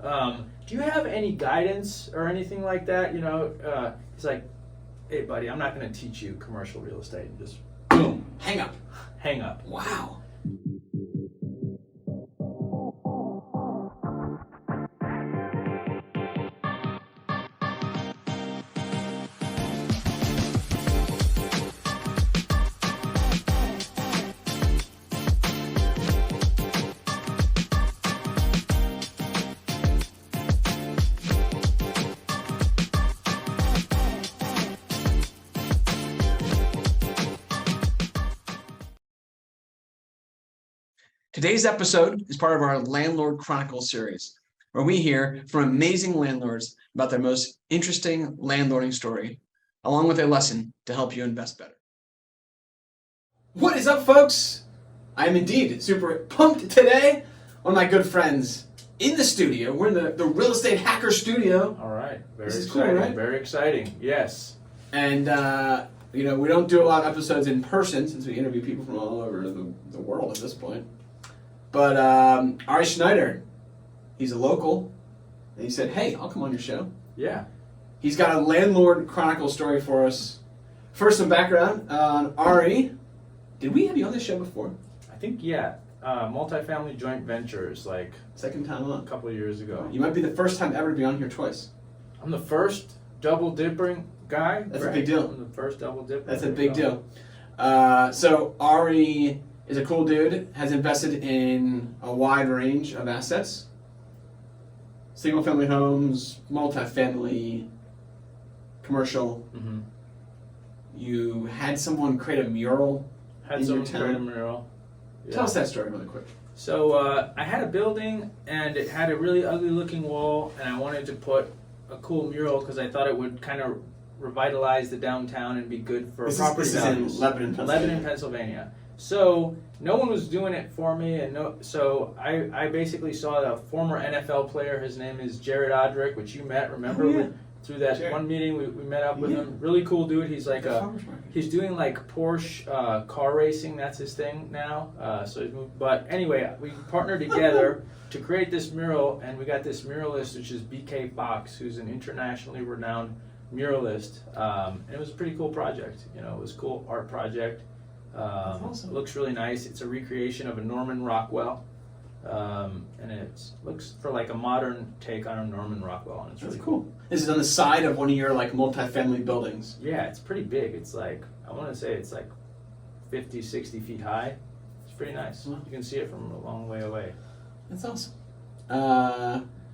Do you have any guidance or anything like that? He's like, hey, buddy, I'm not going to teach you commercial real estate. And just boom, hang up. Hang up. Wow. Today's episode is part of our Landlord Chronicles series, where we hear from amazing landlords about their most interesting landlording story, along with a lesson to help you invest better. What is up, folks? I am indeed super pumped today. One of my good friends in the studio. We're in the Real Estate Hacker studio. All right. Very This is exciting. cool, right? Very exciting. Yes. And, we don't do a lot of episodes in person since we interview people from all over the world at this point. But Ari Sznajder, he's a local, and he said, hey, I'll come on your show. Yeah. He's got a Landlord Chronicles story for us. First, some background on Ari. Did we have you on this show before? I think, yeah. Multifamily joint ventures, like Second time a on. couple of years ago. You might be the first time ever to be on here twice. I'm the first double dipping guy. That's a big deal. I'm the first double dipper. That's a big deal. So Ari is a cool dude, has invested in a wide range of assets. Single family homes, multifamily, commercial. Mm-hmm. You had someone create a mural Had in your someone create a town. mural. Yeah. Tell us that story really quick. So I had a building and it had a really ugly looking wall, and I wanted to put a cool mural because I thought it would kind of revitalize the downtown and be good for property This values. is in Lebanon, Pennsylvania. Lebanon, Pennsylvania. So no one was doing it for me, and so I basically saw a former NFL player. His name is Jared Odrick, which you met. Remember? Oh, yeah. Through that Jared. one meeting, we met up with Yeah. him. Really cool dude. He's like Farmers market. he's doing like Porsche car racing. That's his thing now. So he's moved. But anyway, we partnered together to create this mural, and we got this muralist, which is BK Fox, who's an internationally renowned muralist. And it was a pretty cool project. It was a cool art project. That's awesome. It looks really nice. It's a recreation of a Norman Rockwell. And it looks for like a modern take on a Norman Rockwell, and it's That's really cool. This is on the side of one of your multifamily buildings. Yeah, it's pretty big. It's like, I want to say it's like 50, 60 feet high. It's pretty nice. Wow. You can see it from a long way away. That's awesome.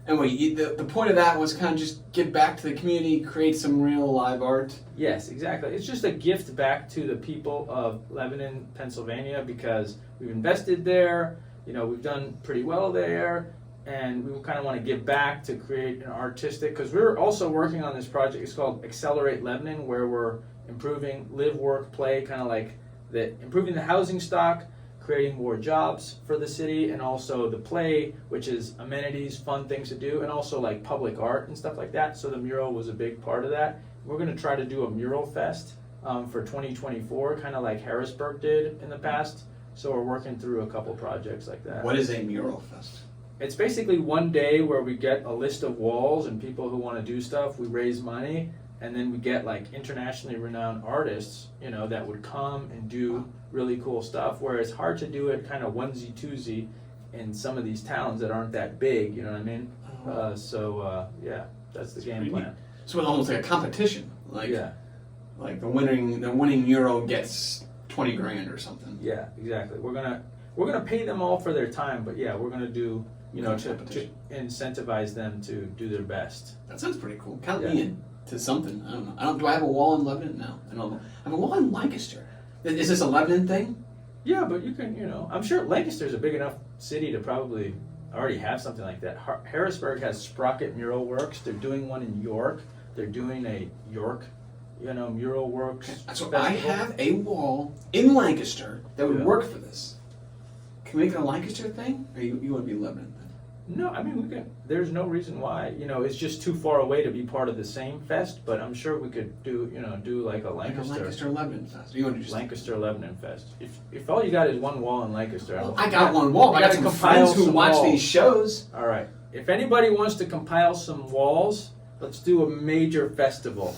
And the point of that was kind of just give back to the community, create some real live art. Yes, exactly. It's just a gift back to the people of Lebanon, Pennsylvania, because we've invested there. We've done pretty well there, and we kind of want to give back to create an artistic, because we're also working on this project. It's called Accelerate Lebanon, where we're improving live, work, play, kind of like improving the housing stock, creating more jobs for the city, and also the play, which is amenities, fun things to do, and also like public art and stuff like that. So the mural was a big part of that. We're going to try to do a mural fest for 2024, kind of like Harrisburg did in the past. So we're working through a couple projects like that. What is a mural fest? It's basically one day where we get a list of walls and people who want to do stuff. We raise money, and then we get like internationally renowned artists, that would come and do really cool stuff, where it's hard to do it kind of onesie twosie in some of these towns that aren't that big, you know what I mean? Yeah, that's the game plan. Neat. So it's almost like a competition. Yeah. Like the winning mural gets 20 grand or something. Yeah, exactly. We're gonna pay them all for their time, but yeah, we're gonna do to incentivize them to do their best. That sounds pretty cool. Count me in to something. I don't know. Do I have a wall in Lebanon? No, I don't know. I have a wall in Lancaster. Is this a Lebanon thing? Yeah, but you can, I'm sure Lancaster's a big enough city to probably already have something like that. Harrisburg has Sprocket Mural Works. They're doing one in York. They're doing a York, Mural Works. So festival. I have a wall in Lancaster that would work for this. Can we make it a Lancaster thing? Or you want to be Lebanon then? No, I mean, we can. There's no reason why. It's just too far away to be part of the same fest. But I'm sure we could do like a Lancaster. Like a Lancaster Lebanon fest. Or you want to just Lancaster Lebanon fest. If all you got is one wall in Lancaster, I got one wall. I got some friends who watch these shows. All right. if anybody wants to compile some walls, let's do a major festival.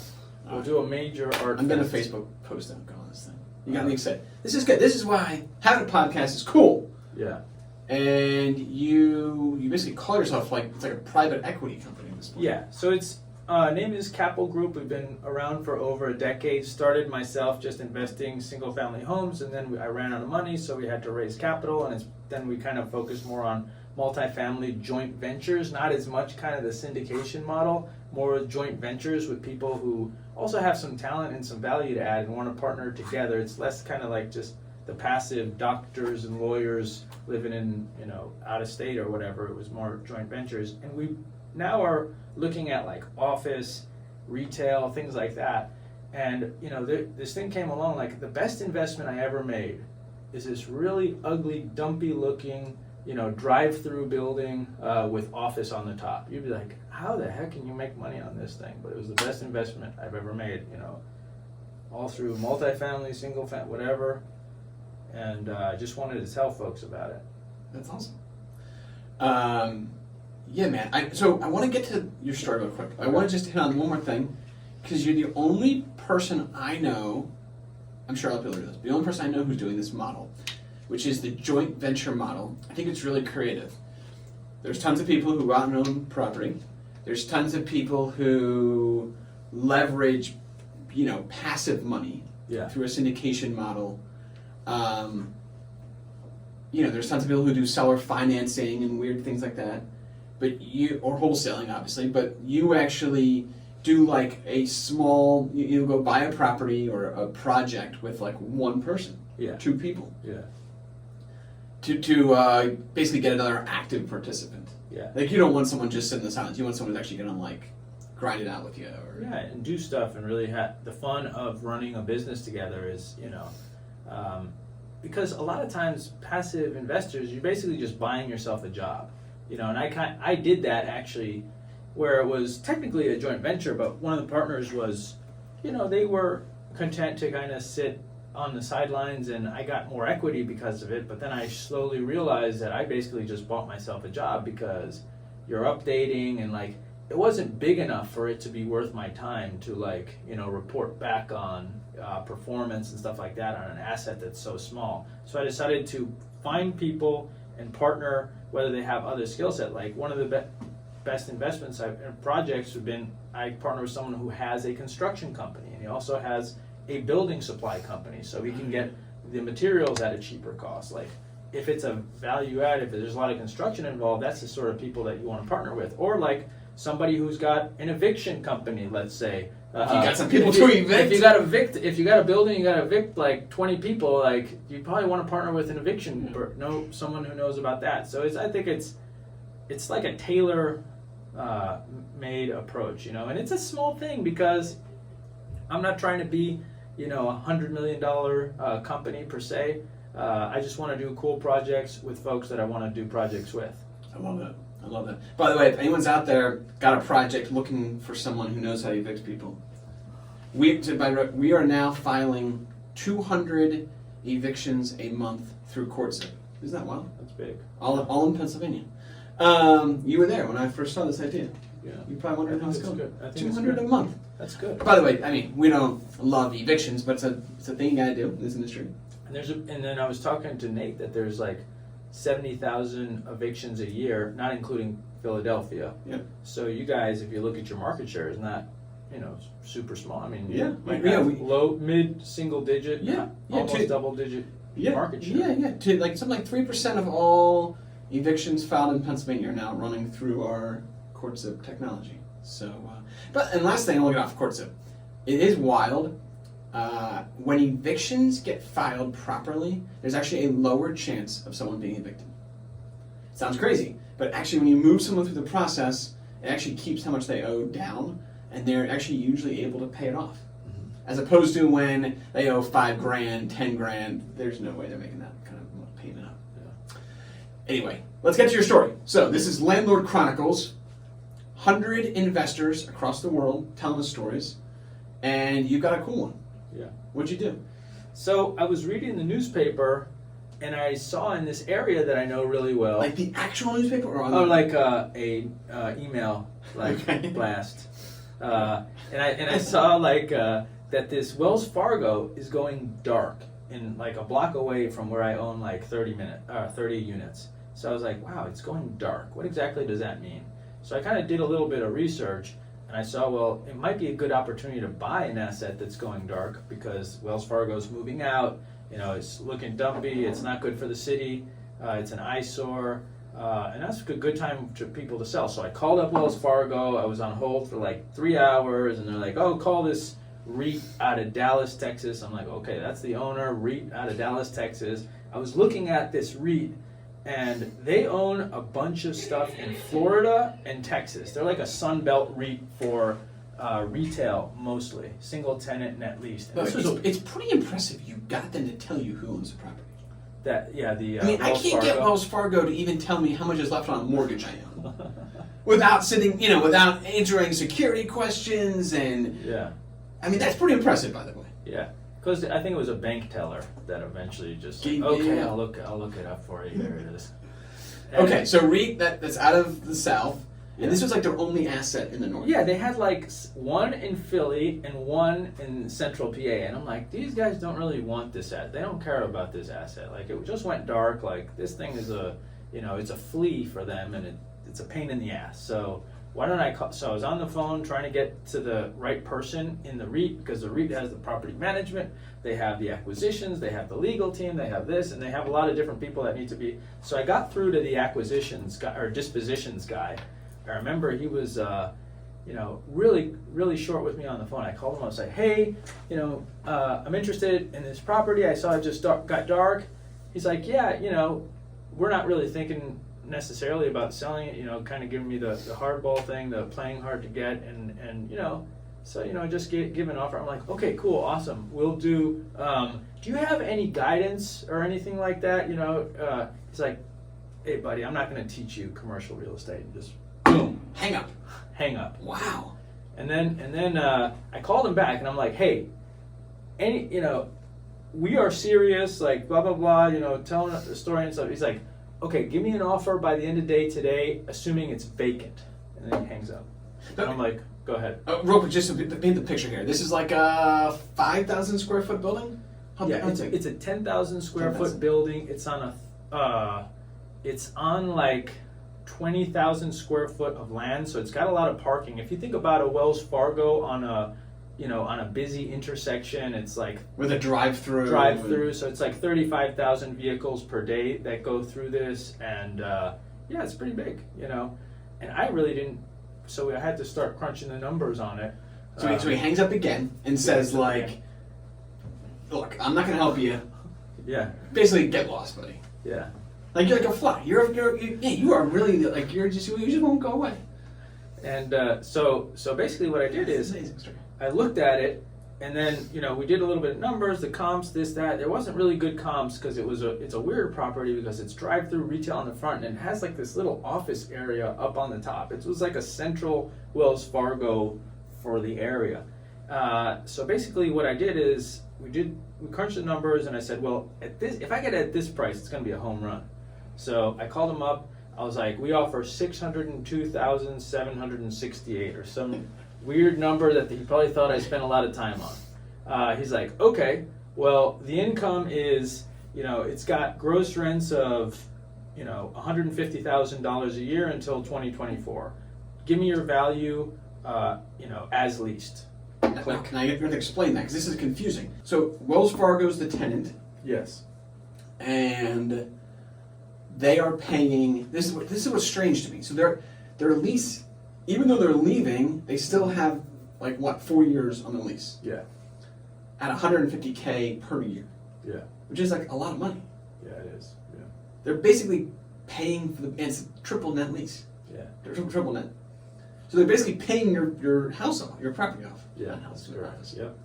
We'll do a major art. I'm gonna Facebook post on this thing. You got me excited. This is good. This is why having a podcast is cool. Yeah. And you basically call yourself it's like a private equity company at this point. Yeah. So it's name is Capital Group. We've been around for over a decade. Started myself just investing single-family homes, and then I ran out of money, so we had to raise capital, and then we kind of focused more on multifamily joint ventures, not as much kind of the syndication model, more joint ventures with people who also have some talent and some value to add and want to partner together. It's less kind of like just the passive doctors and lawyers living in, out of state or whatever. It was more joint ventures. And we now are looking at like office, retail, things like that. And, this thing came along, like the best investment I ever made is this really ugly, dumpy looking, drive-through building with office on the top. You'd be like, how the heck can you make money on this thing? But it was the best investment I've ever made, all through multifamily, single family, whatever. And I just wanted to tell folks about it. That's awesome. Yeah, man. So I want to get to your story real quick. I want to just hit on one more thing, because you're the only person I know, I'm sure I'll be able to do this, the only person I know who's doing this model, which is the joint venture model. I think it's really creative. There's tons of people who go out and own property. There's tons of people who leverage, passive money through a syndication model. There's tons of people who do seller financing and weird things like that. Or wholesaling, obviously, but you actually do like a small, you go buy a property or a project with like one person, two people. Yeah. To basically get another active participant. Yeah. Like you don't want someone just sitting in the silence. You want someone who's actually going to grind it out with you. And do stuff and really the fun of running a business together is, because a lot of times passive investors, you're basically just buying yourself a job, and I did that actually, where it was technically a joint venture, but one of the partners was, they were content to kind of sit on the sidelines, and I got more equity because of it. But then I slowly realized that I basically just bought myself a job, because you're updating and it wasn't big enough for it to be worth my time to report back on performance and stuff like that on an asset that's so small. So I decided to find people and partner, whether they have other skill set. Like one of the best investments projects have been, I partner with someone who has a construction company, and he also has a building supply company, so we can get the materials at a cheaper cost. Like if it's a value add, if there's a lot of construction involved, that's the sort of people that you want to partner with. Or like somebody who's got an eviction company, let's say. You got some people to evict. If you got a building, you got to evict like 20 people. Like you probably want to partner with an eviction, someone who knows about that. So I think it's like a tailor made approach, and it's a small thing, because I'm not trying to be, $100 million company per se. I just want to do cool projects with folks that I want to do projects with. I love that. By the way, if anyone's out there got a project looking for someone who knows how to evict people, we are now filing 200 evictions a month through CourtZip. Isn't that wild? That's big. All in Pennsylvania. You were there when I first saw this idea. Yeah. You probably wondering how it's going. Good. I think 200 a month. That's good. By the way, we don't love evictions, but it's a thing you gotta do in this industry. And then I was talking to Nate that there's like 70,000 evictions a year, not including Philadelphia. Yeah. So you guys, if you look at your market share, is not, super small. I mean, low, mid, single digit, almost double digit market share. To something like 3% of all evictions filed in Pennsylvania are now running through our CourtZip technology. So, and last thing, I'll get off CourtZip. It is wild. When evictions get filed properly, there's actually a lower chance of someone being evicted. Sounds crazy, but actually when you move someone through the process, it actually keeps how much they owe down, and they're actually usually able to pay it off. Mm-hmm. As opposed to when they owe $5,000, $10,000, there's no way they're making that kind of payment up. Yeah. Anyway, let's get to your story. So this is Landlord Chronicles, 100 investors across the world telling the stories, and you've got a cool one. Yeah. What'd you do? So I was reading the newspaper, and I saw in this area that I know really well. Like the actual newspaper, or on like a email blast. And I saw that this Wells Fargo is going dark in like a block away from where I own like 30 units. So I was like, wow, it's going dark. What exactly does that mean? So I kind of did a little bit of research, and I saw, well, it might be a good opportunity to buy an asset that's going dark because Wells Fargo's moving out. It's looking dumpy. It's not good for the city. It's an eyesore. And that's a good time for people to sell. So I called up Wells Fargo. I was on hold for like 3 hours, and they're like, oh, call this REIT out of Dallas, Texas. I'm like, okay, that's the owner, REIT out of Dallas, Texas. I was looking at this REIT, and they own a bunch of stuff in Florida and Texas. They're like a Sun Belt REIT for retail mostly, single tenant net leased. It's pretty impressive you got them to tell you who owns the property. I I can't get Wells Fargo to even tell me how much is left on a mortgage I own without without answering security questions and. Yeah. I mean, that's pretty impressive, by the way. Yeah, because I think it was a bank teller that eventually just I'll look it up for you. There it is. Okay, so REIT that's out of the South, and this was like their only asset in the North. Yeah, they had like one in Philly and one in Central PA, and I'm like, these guys don't really want this asset. They don't care about this asset. Like it just went dark. Like this thing is it's a flea for them, and it's a pain in the ass. So. Why don't I call? So I was on the phone trying to get to the right person in the REIT because the REIT has the property management, they have the acquisitions, they have the legal team, they have this, and they have a lot of different people that need to be. So I got through to the acquisitions guy or dispositions guy. I remember he was, really, really short with me on the phone. I called him. I was like, hey, I'm interested in this property. I saw it just got dark. He's like, yeah, we're not really thinking necessarily about selling it, kind of giving me the hardball thing, the playing hard to get, and just give an offer. I'm like, okay, cool, awesome, we'll do. Do you have any guidance or anything like that? He's like, hey buddy, I'm not going to teach you commercial real estate. And just boom, hang up. Wow. And then I called him back and I'm like, hey, we are serious, like blah blah blah, telling the story and stuff. He's like, okay, give me an offer by the end of the day today, assuming it's vacant. And then he hangs up. And I'm like, go ahead. Real quick, just to paint the picture here. This is like a 5,000 square foot building? It's a 10,000 square foot building. It's on like 20,000 square foot of land, so it's got a lot of parking. If you think about a Wells Fargo on a busy intersection, it's like with a drive-through. So it's like 35,000 vehicles per day that go through this, and it's pretty big, And I really didn't, so I had to start crunching the numbers on it. So he hangs up again and says like, "Look, I'm not going to help you." Yeah. Basically, get lost, buddy. Yeah. Like you're like a fly. You are really like you just won't go away. And so basically what I did is I looked at it, and then we did a little bit of numbers, the comps, this, that. There wasn't really good comps because it's a weird property because it's drive-through retail on the front and it has like this little office area up on the top. It was like a central Wells Fargo for the area. So basically what I did is we crunched the numbers, and I said, well, if I get it at this price, it's going to be a home run. So I called him up. I was like, we offer $602,768 or some weird number that he probably thought I spent a lot of time on. He's like, okay, well, the income is, it's got gross rents of, $150,000 a year until 2024. Give me your value, as leased. Now, can I get you to explain that? Because this is confusing. So Wells Fargo's the tenant. Yes. And they are paying. This is what's strange to me. So their lease, even though they're leaving, they still have 4 years on the lease. Yeah. At $150K per year. Yeah. Which is like a lot of money. Yeah, it is. Yeah. They're basically paying for and it's a triple net lease. Yeah. Triple net. So they're basically paying your house off, your property off. Yeah. That's correct. Yep.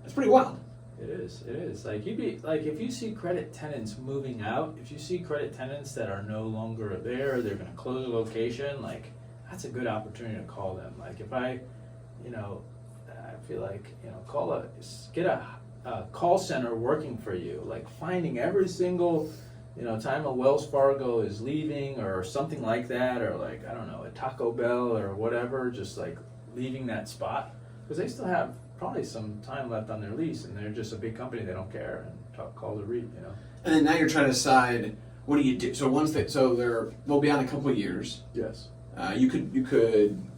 That's pretty wild. It is. Like if you see credit tenants moving out, if you see credit tenants that are no longer there, they're going to close a location. Like that's a good opportunity to call them. Like if I feel like get a call center working for you, like finding every single, time a Wells Fargo is leaving or something like that, or like, I don't know, a Taco Bell or whatever, just like leaving that spot, because they still have probably some time left on their lease, and they're just a big company, they don't care, and call the REIT, And then now you're trying to decide, what do you do? So they'll be on a couple of years. Yes. You could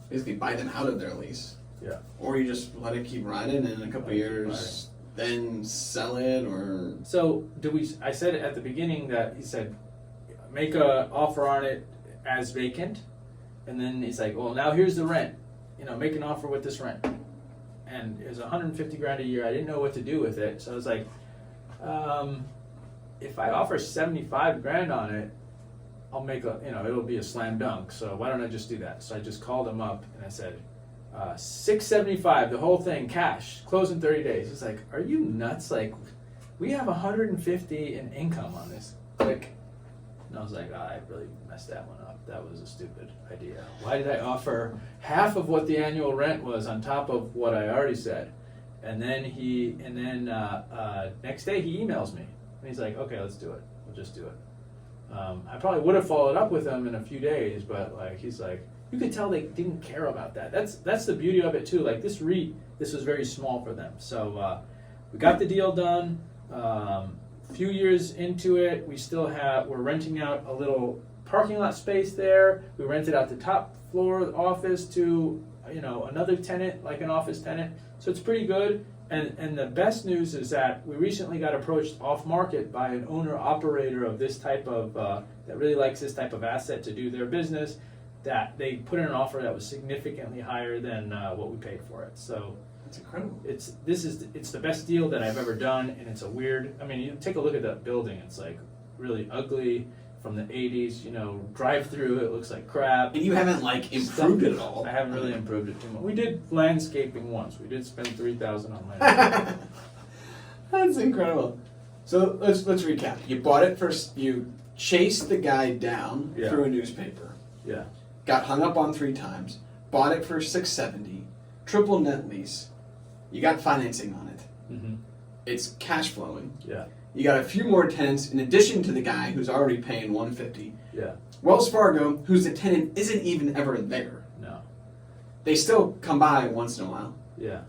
basically buy them out of their lease. Yeah. Or you just let it keep riding, and in a couple of years, then sell it, or... So I said at the beginning that he said, make a offer on it as vacant, and then he's like, well, now here's the rent. Make an offer with this rent. And it was $150,000 a year. I didn't know what to do with it, so I was like, if I offer $75,000 on it, I'll make it'll be a slam dunk. So why don't I just do that? So I just called him up and I said, $675, the whole thing, cash, close in 30 days. He's like, are you nuts? Like, we have $150 in income on this. Click. And I was like, I really messed that one up. That was a stupid idea. Why did I offer half of what the annual rent was on top of what I already said? And then next day he emails me and he's like, okay, let's do it. We'll just do it. I probably would have followed up with him in a few days, but like he's like, you could tell they didn't care about that. That's the beauty of it too. Like this REIT, this was very small for them. So we got the deal done. Few years into it, we're renting out a little parking lot space there. We rented out the top floor office to another tenant, like an office tenant. So it's pretty good. And the best news is that we recently got approached off market by an owner operator of this type of that really likes this type of asset to do their business. That they put in an offer that was significantly higher than what we paid for it. So that's incredible. It's the best deal that I've ever done, and it's a weird. I mean, you take a look at that building. It's like really ugly from the '80s. Drive through it looks like crap. And you haven't like improved it at all. I haven't really improved it too much. We did landscaping once. We did spend $3,000 on landscaping. That's incredible. So let's recap. You bought it first. You chased the guy down through a newspaper. Yeah. Got hung up on 3 times. Bought it for $670. Triple net lease. You got financing on it. Mm-hmm. It's cash flowing. Yeah. You got a few more tenants in addition to the guy who's already paying $150. Yeah. Wells Fargo, who's the tenant, isn't even ever there. No. They still come by once in a while. Yeah.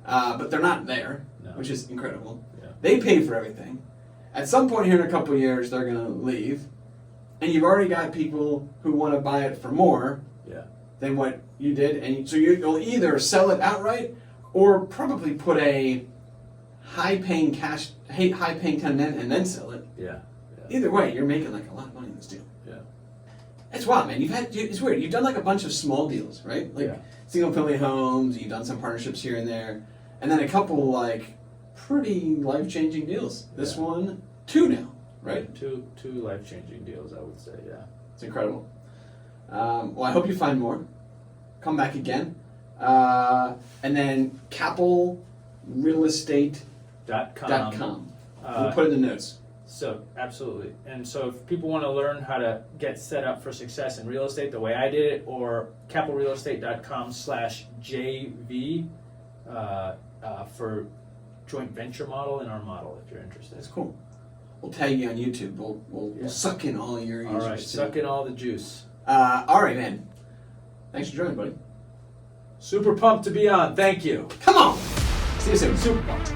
But they're not there, No. which is incredible. Yeah. They pay for everything. At some point here in a couple of years, they're going to leave. And you've already got people who want to buy it for more than what you did. And so you'll either sell it outright or probably put a high-paying tenant and then sell it. Yeah. Either way, you're making like a lot of money in this deal. Yeah. It's wild, man. It's weird. You've done like a bunch of small deals, right? Like single-family homes. You've done some partnerships here and there, and then a couple like pretty life-changing deals. This one, 2 now, right? Two life-changing deals, I would say. Yeah. It's incredible. Well, I hope you find more. Come back again, and then capitalrealestate.com. We'll put it in the notes. So, absolutely. And so if people want to learn how to get set up for success in real estate the way I did it, or capitalrealestate.com/JV for joint venture model in our model, if you're interested. That's cool. We'll tag you on YouTube. We'll suck in all your users. All right, suck in all the juice. All right, man. Thanks for joining, buddy. Super pumped to be on. Thank you. Come on. See you soon. Super pumped.